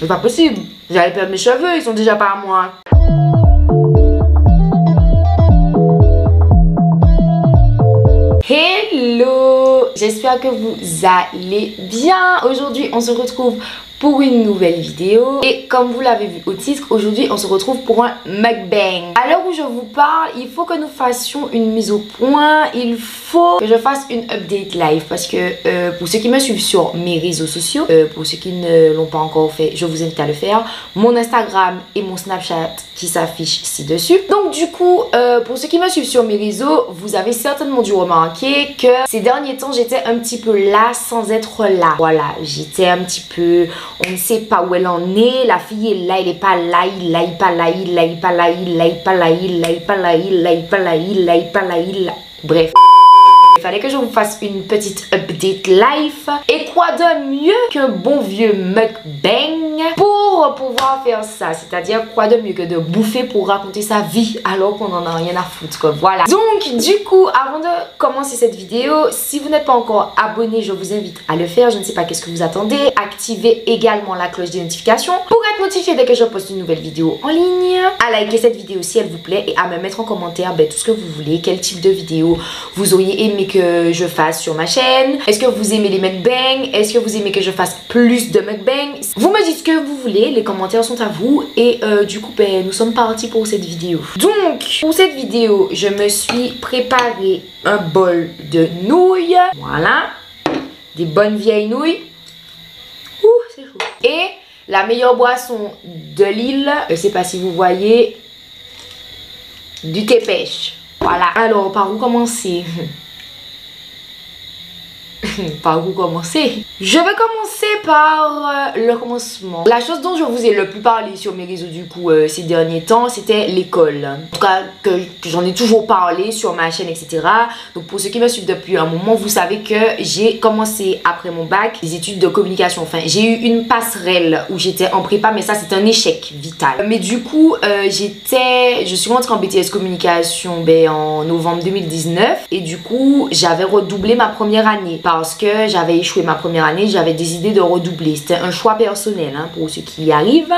C'est pas possible. J'allais perdre mes cheveux, ils sont déjà pas à moi. Hello, j'espère que vous allez bien. Aujourd'hui on se retrouve pour une nouvelle vidéo et comme vous l'avez vu au titre, aujourd'hui on se retrouve pour un mukbang. À l'heure où je vous parle, il faut que nous fassions une mise au point, il faut que je fasse une update live parce que pour ceux qui me suivent sur mes réseaux sociaux, pour ceux qui ne l'ont pas encore fait, je vous invite à le faire. Mon Instagram et mon Snapchat qui s'affichent ci-dessus. Donc du coup, pour ceux qui me suivent sur mes réseaux, vous avez certainement dû remarquer que ces derniers temps j'étais un petit peu là sans être là. Voilà, j'étais un petit peu... On ne sait pas où elle en est. La fille est là, elle est pas là, il est pas là, il est pas là, il est pas là, il est pas là, il est pas là, il est pas là, il est... Bref. Il fallait que je vous fasse une petite update live. Et quoi de mieux qu'un bon vieux mukbang pour pouvoir faire ça? C'est-à-dire quoi de mieux que de bouffer pour raconter sa vie alors qu'on en a rien à foutre quoi. Voilà. Donc du coup, avant de commencer cette vidéo, si vous n'êtes pas encore abonné, je vous invite à le faire. Je ne sais pas qu'est-ce que vous attendez. Activez également la cloche de notification pour être notifié dès que je poste une nouvelle vidéo en ligne. À liker cette vidéo si elle vous plaît et à me mettre en commentaire tout ce que vous voulez. Quel type de vidéo vous auriez aimé que je fasse sur ma chaîne. Est-ce que vous aimez les mukbangs? Est-ce que vous aimez que je fasse plus de mukbangs? Vous me dites ce que vous voulez, les commentaires sont à vous. Et du coup, nous sommes partis pour cette vidéo. Donc, pour cette vidéo, je me suis préparé un bol de nouilles. Voilà. Des bonnes vieilles nouilles. Ouh, c'est chaud. Et la meilleure boisson de l'île, je sais pas si vous voyez, du thé pêche. Voilà. Alors, par où commencer? Par où commencer? Je vais commencer par le commencement. La chose dont je vous ai le plus parlé sur mes réseaux du coup ces derniers temps, c'était l'école. En tout cas, que j'en ai toujours parlé sur ma chaîne, etc. Donc pour ceux qui me suivent depuis un moment, vous savez que j'ai commencé après mon bac des études de communication. Enfin, j'ai eu une passerelle où j'étais en prépa, mais ça c'est un échec vital. Mais du coup, je suis rentrée en BTS communication en novembre 2019 et du coup, j'avais redoublé ma première année. Parce que j'avais échoué ma première année, j'avais décidé de redoubler. C'était un choix personnel pour ceux qui y arrivent.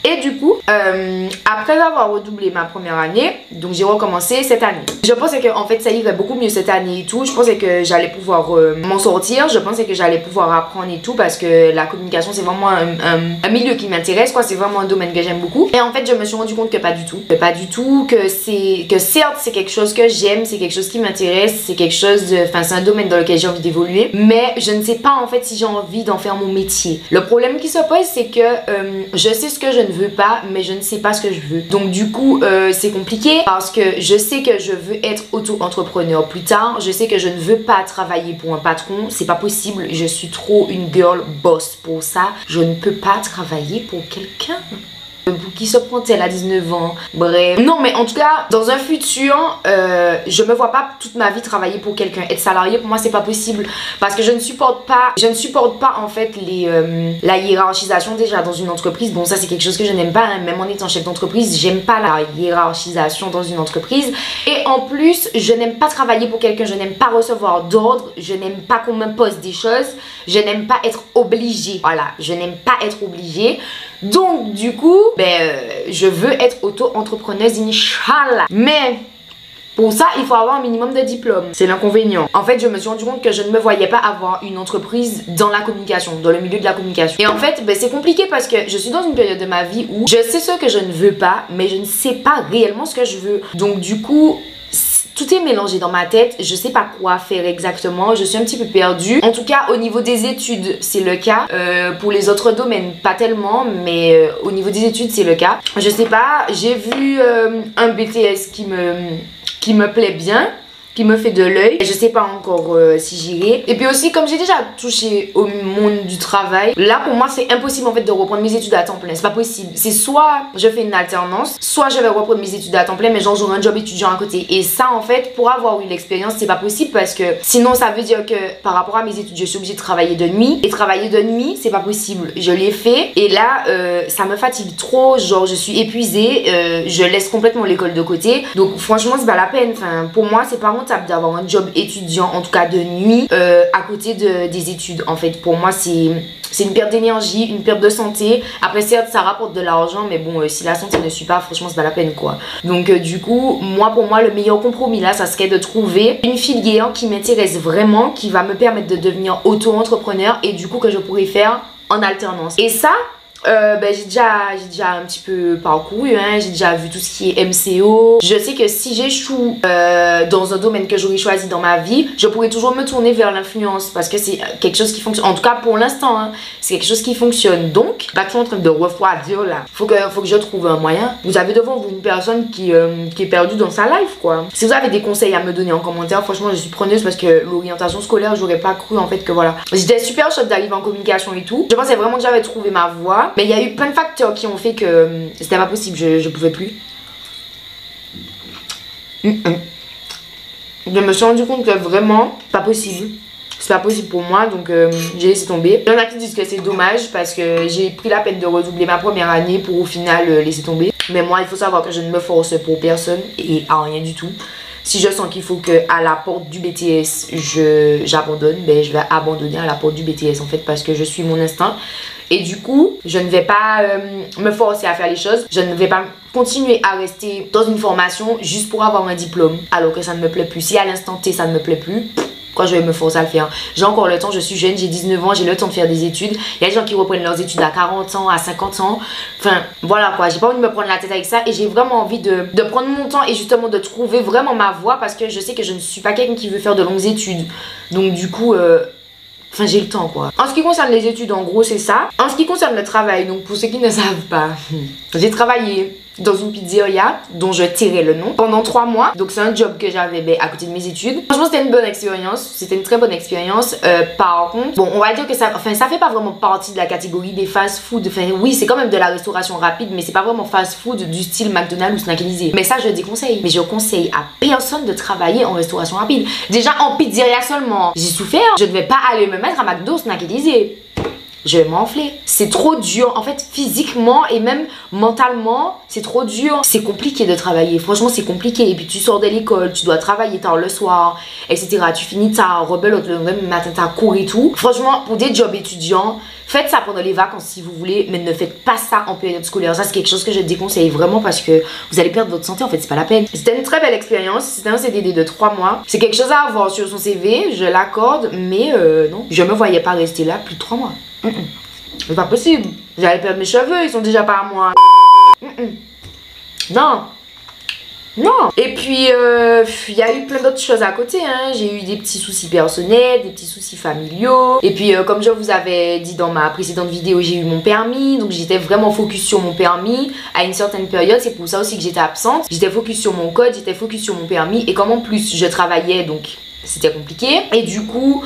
Et du coup, après avoir redoublé ma première année, donc j'ai recommencé cette année. Je pensais que en fait ça irait beaucoup mieux cette année et tout. Je pensais que j'allais pouvoir m'en sortir. Je pensais que j'allais pouvoir apprendre et tout parce que la communication c'est vraiment un milieu qui m'intéresse quoi. C'est vraiment un domaine que j'aime beaucoup. Et en fait je me suis rendu compte que pas du tout. Que certes c'est quelque chose que j'aime, c'est quelque chose qui m'intéresse, c'est quelque chose de... Enfin c'est un domaine dans lequel j'ai envie d'évoluer. Mais je ne sais pas en fait si j'ai envie d'en faire mon métier. Le problème qui se pose c'est que je sais ce que je ne veux pas mais je ne sais pas ce que je veux. Donc du coup c'est compliqué parce que je sais que je veux être auto-entrepreneur plus tard. Je sais que je ne veux pas travailler pour un patron. C'est pas possible. Je suis trop une girl boss pour ça. Je ne peux pas travailler pour quelqu'un. Pour qui se prend-elle à 19 ans? Bref. Non mais en tout cas, dans un futur, je me vois pas toute ma vie travailler pour quelqu'un. Être salarié pour moi c'est pas possible. Parce que je ne supporte pas en fait la hiérarchisation déjà dans une entreprise. Bon ça c'est quelque chose que je n'aime pas, même en étant chef d'entreprise, j'aime pas la hiérarchisation dans une entreprise. Et en plus, je n'aime pas travailler pour quelqu'un, je n'aime pas recevoir d'ordre, je n'aime pas qu'on m'impose des choses, je n'aime pas être obligée. Voilà, je n'aime pas être obligée. Donc du coup, je veux être auto-entrepreneuse Inch'Allah. Mais pour ça, il faut avoir un minimum de diplôme. C'est l'inconvénient. En fait, je me suis rendu compte que je ne me voyais pas avoir une entreprise dans la communication, dans le milieu de la communication. Et en fait, c'est compliqué parce que je suis dans une période de ma vie où je sais ce que je ne veux pas, mais je ne sais pas réellement ce que je veux. Donc du coup... tout est mélangé dans ma tête, je sais pas quoi faire exactement, je suis un petit peu perdue. En tout cas au niveau des études c'est le cas, pour les autres domaines pas tellement, mais au niveau des études c'est le cas. Je sais pas, j'ai vu un BTS qui me plaît bien, qui me fait de l'œil. Je sais pas encore si j'irai. Et puis aussi comme j'ai déjà touché au monde du travail, là pour moi c'est impossible en fait de reprendre mes études à temps plein. C'est pas possible. C'est soit je fais une alternance, soit je vais reprendre mes études à temps plein mais genre j'aurai un job étudiant à côté. Et ça en fait pour avoir eu l'expérience c'est pas possible parce que sinon ça veut dire que par rapport à mes études je suis obligée de travailler de nuit. Et travailler de nuit c'est pas possible. Je l'ai fait et là ça me fatigue trop. Genre je suis épuisée, je laisse complètement l'école de côté. Donc franchement c'est pas la peine. Enfin pour moi c'est pas rentable d'avoir un job étudiant, en tout cas de nuit, à côté des études. En fait, pour moi, c'est une perte d'énergie, une perte de santé. Après, certes, ça rapporte de l'argent, mais bon, si la santé ne suit pas, franchement, c'est pas la peine, quoi. Donc, du coup, pour moi, le meilleur compromis là, ça serait de trouver une filière qui m'intéresse vraiment, qui va me permettre de devenir auto-entrepreneur et du coup, que je pourrais faire en alternance. Et ça, j'ai déjà un petit peu parcouru, hein. J'ai déjà vu tout ce qui est MCO. Je sais que si j'échoue dans un domaine que j'aurais choisi dans ma vie, je pourrais toujours me tourner vers l'influence parce que c'est quelque chose qui fonctionne. En tout cas pour l'instant, hein, c'est quelque chose qui fonctionne. Donc, je suis en train de refroidir là. Faut que je trouve un moyen. Vous avez devant vous une personne qui est perdue dans sa life, quoi. Si vous avez des conseils à me donner en commentaire, franchement, je suis preneuse parce que l'orientation scolaire, j'aurais pas cru en fait que voilà. J'étais super chaude d'arriver en communication et tout. Je pensais vraiment que j'avais trouvé ma voie. Mais il y a eu plein de facteurs qui ont fait que c'était pas possible, je pouvais plus. Je me suis rendu compte que vraiment, pas possible. C'est pas possible pour moi, donc j'ai laissé tomber. Il y en a qui disent que c'est dommage parce que j'ai pris la peine de redoubler ma première année pour au final laisser tomber. Mais moi, il faut savoir que je ne me force pour personne et à rien du tout. Si je sens qu'il faut qu'à la porte du BTS, j'abandonne, je vais abandonner à la porte du BTS en fait parce que je suis mon instinct. Et du coup, je ne vais pas me forcer à faire les choses. Je ne vais pas continuer à rester dans une formation juste pour avoir un diplôme alors que ça ne me plaît plus. Si à l'instant T, ça ne me plaît plus, pourquoi je vais me forcer à le faire? J'ai encore le temps, je suis jeune, j'ai 19 ans, j'ai le temps de faire des études. Il y a des gens qui reprennent leurs études à 40 ans, à 50 ans. Enfin, voilà quoi, j'ai pas envie de me prendre la tête avec ça et j'ai vraiment envie de prendre mon temps et justement de trouver vraiment ma voie parce que je sais que je ne suis pas quelqu'un qui veut faire de longues études. Donc du coup... Enfin, j'ai le temps quoi. En ce qui concerne les études, en gros, c'est ça. En ce qui concerne le travail, donc pour ceux qui ne savent pas, j'ai travaillé dans une pizzeria dont je tairai le nom pendant 3 mois. Donc c'est un job que j'avais à côté de mes études. Franchement, c'était une bonne expérience. C'était une très bonne expérience. Par contre, bon, on va dire que ça fait pas vraiment partie de la catégorie des fast-food. Enfin, oui, c'est quand même de la restauration rapide, mais c'est pas vraiment fast-food du style McDonald's ou Snack Élysée. Mais ça, je déconseille. Mais je conseille à personne de travailler en restauration rapide. Déjà en pizzeria seulement, j'ai souffert. Je ne vais pas aller me mettre à McDo, Snack Élysée. Je vais m'enfler. C'est trop dur. En fait, physiquement et même mentalement, c'est trop dur. C'est compliqué de travailler. Franchement, c'est compliqué. Et puis, tu sors de l'école, tu dois travailler tard le soir, etc. Tu finis tard, rebelote le matin, t'as cours et tout. Franchement, pour des jobs étudiants, faites ça pendant les vacances si vous voulez, mais ne faites pas ça en période scolaire. Ça, c'est quelque chose que je déconseille vraiment parce que vous allez perdre votre santé. En fait, c'est pas la peine. C'était une très belle expérience. C'était un CDD de 3 mois. C'est quelque chose à avoir sur son CV, je l'accorde, mais non, je me voyais pas rester là plus de 3 mois. C'est pas possible. J'allais perdre mes cheveux, ils sont déjà pas à moi. Non. Non. Et puis, il y a eu plein d'autres choses à côté, hein. J'ai eu des petits soucis personnels, des petits soucis familiaux. Et puis, comme je vous avais dit dans ma précédente vidéo, j'ai eu mon permis. Donc, j'étais vraiment focus sur mon permis à une certaine période. C'est pour ça aussi que j'étais absente. J'étais focus sur mon code, j'étais focus sur mon permis. Et comme en plus, je travaillais, donc c'était compliqué. Et du coup...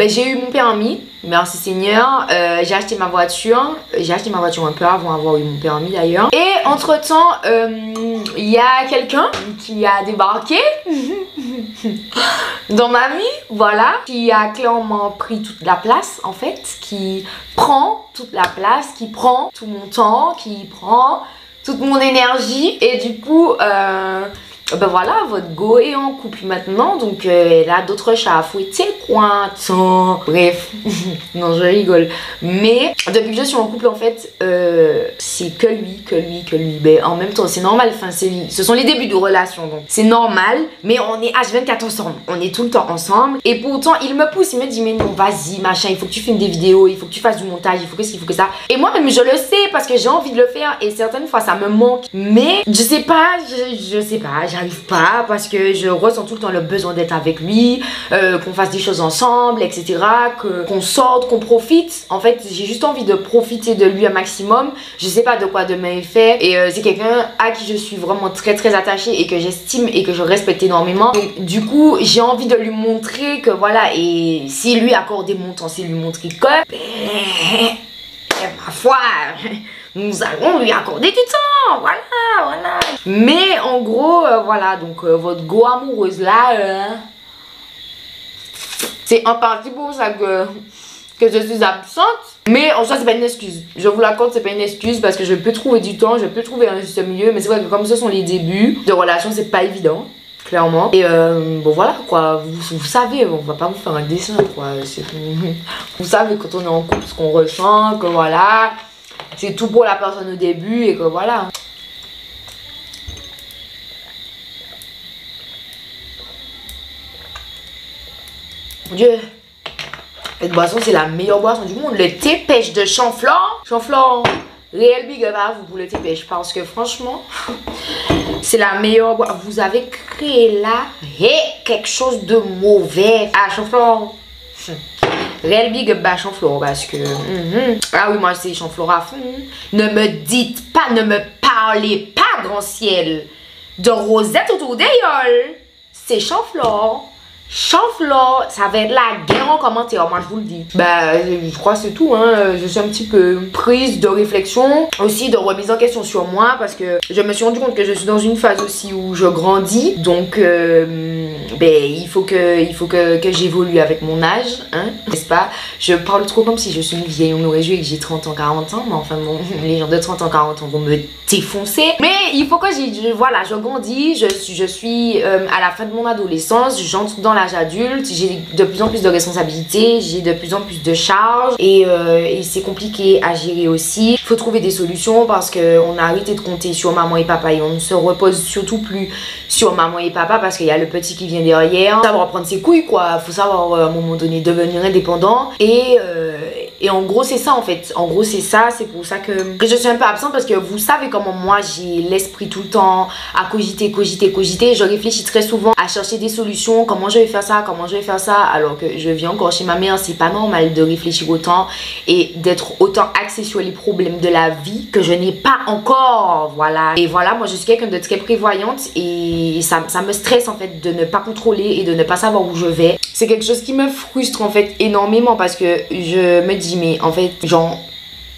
j'ai eu mon permis, merci Seigneur. J'ai acheté ma voiture. J'ai acheté ma voiture un peu avant d'avoir eu mon permis d'ailleurs. Et entre temps, il y a quelqu'un qui a débarqué dans ma vie, voilà, qui a clairement pris toute la place en fait, qui prend toute la place, qui prend tout mon temps, qui prend toute mon énergie. Et du coup, voilà, votre go est en couple maintenant, donc elle a d'autres chats à fouetter quoi. Bref, non je rigole. Mais depuis que je suis en couple en fait, c'est que lui. Ben, en même temps c'est normal, enfin, ce sont les débuts de relation donc c'est normal, mais on est H24 ensemble, on est tout le temps ensemble. Et pourtant il me pousse, il me dit mais non vas-y machin, il faut que tu filmes des vidéos, il faut que tu fasses du montage, il faut que il faut que ça. Et moi même je le sais parce que j'ai envie de le faire et certaines fois ça me manque. Mais je sais pas, je sais pas, j'arrive pas parce que je ressens tout le temps le besoin d'être avec lui, qu'on fasse des choses ensemble, etc. Qu'on sorte, qu'on profite. En fait, j'ai juste envie de profiter de lui un maximum. Je sais pas de quoi demain est fait. Et c'est quelqu'un à qui je suis vraiment très attachée et que j'estime et que je respecte énormément. Donc, du coup, j'ai envie de lui montrer que voilà, et si lui accordait mon temps, c'est lui montrer que, ma foi, nous allons lui accorder du temps, voilà. Mais en gros, voilà, donc votre go amoureuse là, c'est en partie pour ça que je suis absente. Mais en soi, c'est pas une excuse. Je vous l'accorde, c'est pas une excuse parce que je peux trouver du temps, je peux trouver un juste milieu. Mais c'est vrai que comme ce sont les débuts de relation, c'est pas évident. clairement. Et bon voilà quoi, vous savez, on va pas vous faire un dessin quoi. Vous savez quand on est en couple ce qu'on ressent, que voilà, c'est tout pour la personne au début et que voilà. Mon Dieu, cette boisson c'est la meilleure boisson du monde, le thé pêche de Chanflore. Chanflore, réel big up à vous pour le thé pêche parce que franchement, c'est la meilleure boisson. Vous avez créé là quelque chose de mauvais à Chanflore. Réel big up à Chanflore parce que ah oui moi c'est Chanflore à fond. Ne me dites pas, ne me parlez pas grand ciel de rosette autour des yeux. C'est Chanflore. Chanflore, ça va être la guerre en commentaire, moi je vous le dis. Bah, je crois que c'est tout, hein. Je suis un petit peu prise de réflexion, aussi de remise en question sur moi, parce que je me suis rendu compte que je suis dans une phase aussi où je grandis, donc ben, il faut que j'évolue avec mon âge, hein, n'est-ce pas? Je parle trop comme si je suis une vieille, on aurait joué que j'ai 30 ans, 40 ans, mais enfin bon, les gens de 30 ans, 40 ans vont me défoncer. Mais il faut que voilà, je grandis, je suis à la fin de mon adolescence, j'entre dans l'âge adulte, j'ai de plus en plus de responsabilités, j'ai de plus en plus de charges et c'est compliqué à gérer aussi. Il faut trouver des solutions parce qu'on a arrêté de compter sur maman et papa et on ne se repose surtout plus sur maman et papa parce qu'il y a le petit qui vient derrière. Faut savoir prendre ses couilles quoi, faut savoir à un moment donné devenir indépendant et en gros c'est ça en fait, en gros c'est ça, c'est pour ça que je suis un peu absente parce que vous savez comment moi j'ai l'esprit tout le temps à cogiter, je réfléchis très souvent à chercher des solutions, comment je vais faire ça, alors que je vis encore chez ma mère, c'est pas normal de réfléchir autant et d'être autant axé sur les problèmes de la vie que je n'ai pas encore, voilà. Et voilà, moi je suis quelqu'un de très prévoyante et ça me stresse en fait de ne pas contrôler et de ne pas savoir où je vais. C'est quelque chose qui me frustre en fait énormément parce que je me dis mais en fait genre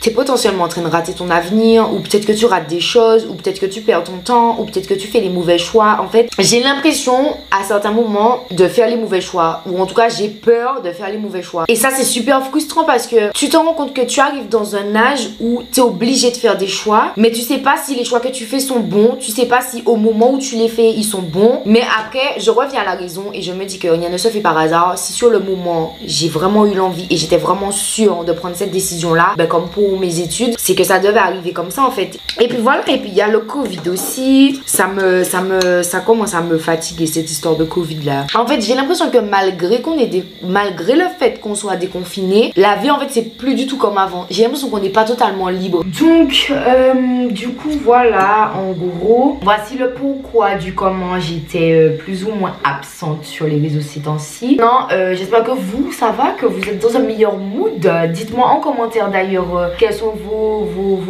t'es potentiellement en train de rater ton avenir ou peut-être que tu rates des choses ou peut-être que tu perds ton temps ou peut-être que tu fais les mauvais choix. En fait j'ai l'impression à certains moments de faire les mauvais choix ou en tout cas j'ai peur de faire les mauvais choix et ça c'est super frustrant parce que tu te rends compte que tu arrives dans un âge où t'es obligé de faire des choix mais tu sais pas si les choix que tu fais sont bons, tu sais pas si au moment où tu les fais ils sont bons, mais après je reviens à la raison et je me dis que rien ne se fait par hasard. Si sur le moment j'ai vraiment eu l'envie et j'étais vraiment sûre de prendre cette décision là, ben comme pour mes études, c'est que ça devait arriver comme ça en fait. Et puis voilà, et puis il y a le Covid aussi. Ça commence à me fatiguer cette histoire de Covid là. En fait, j'ai l'impression que malgré le fait qu'on soit déconfiné, la vie en fait c'est plus du tout comme avant. J'ai l'impression qu'on n'est pas totalement libre. Donc du coup voilà, en gros, voici le pourquoi du comment j'étais plus ou moins absente sur les réseaux ces temps-ci. Non, j'espère que vous, ça va, que vous êtes dans un meilleur mood. Dites-moi en commentaire d'ailleurs quels sont vos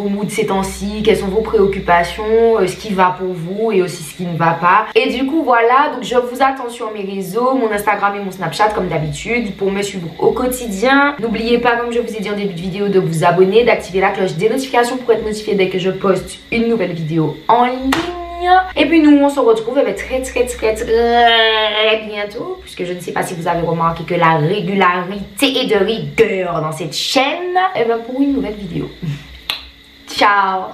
moods ces temps-ci, quelles sont vos préoccupations, ce qui va pour vous et aussi ce qui ne va pas. Et du coup voilà, donc je vous attends sur mes réseaux, mon Instagram et mon Snapchat comme d'habitude pour me suivre au quotidien. N'oubliez pas, comme je vous ai dit en début de vidéo, de vous abonner, d'activer la cloche des notifications pour être notifié dès que je poste une nouvelle vidéo en ligne. Et puis nous on se retrouve très bientôt, puisque je ne sais pas si vous avez remarqué que la régularité est de rigueur dans cette chaîne, et bien pour une nouvelle vidéo. Ciao.